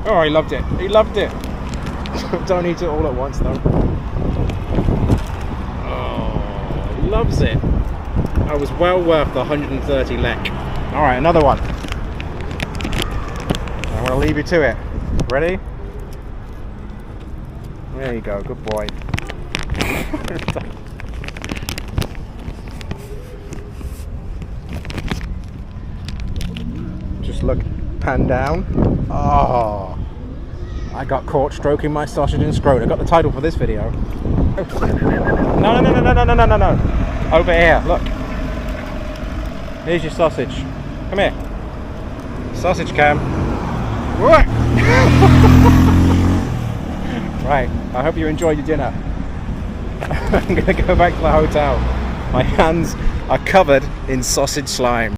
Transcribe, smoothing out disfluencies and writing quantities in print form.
Oh, he loved it. He loved it. Don't eat it all at once, though. Oh, he loves it. That was well worth the 130 lek. All right, another one. I'm going to leave you to it. Ready? There you go. Good boy. Just look, pan down. Oh, I got caught stroking my sausage and scrot. I got the title for this video. No, no, no, no, no, no, no, no, no. Over here, look. Here's your sausage. Come here. Sausage cam. Right, I hope you enjoyed your dinner. I'm gonna go back to the hotel. My hands are covered in sausage slime.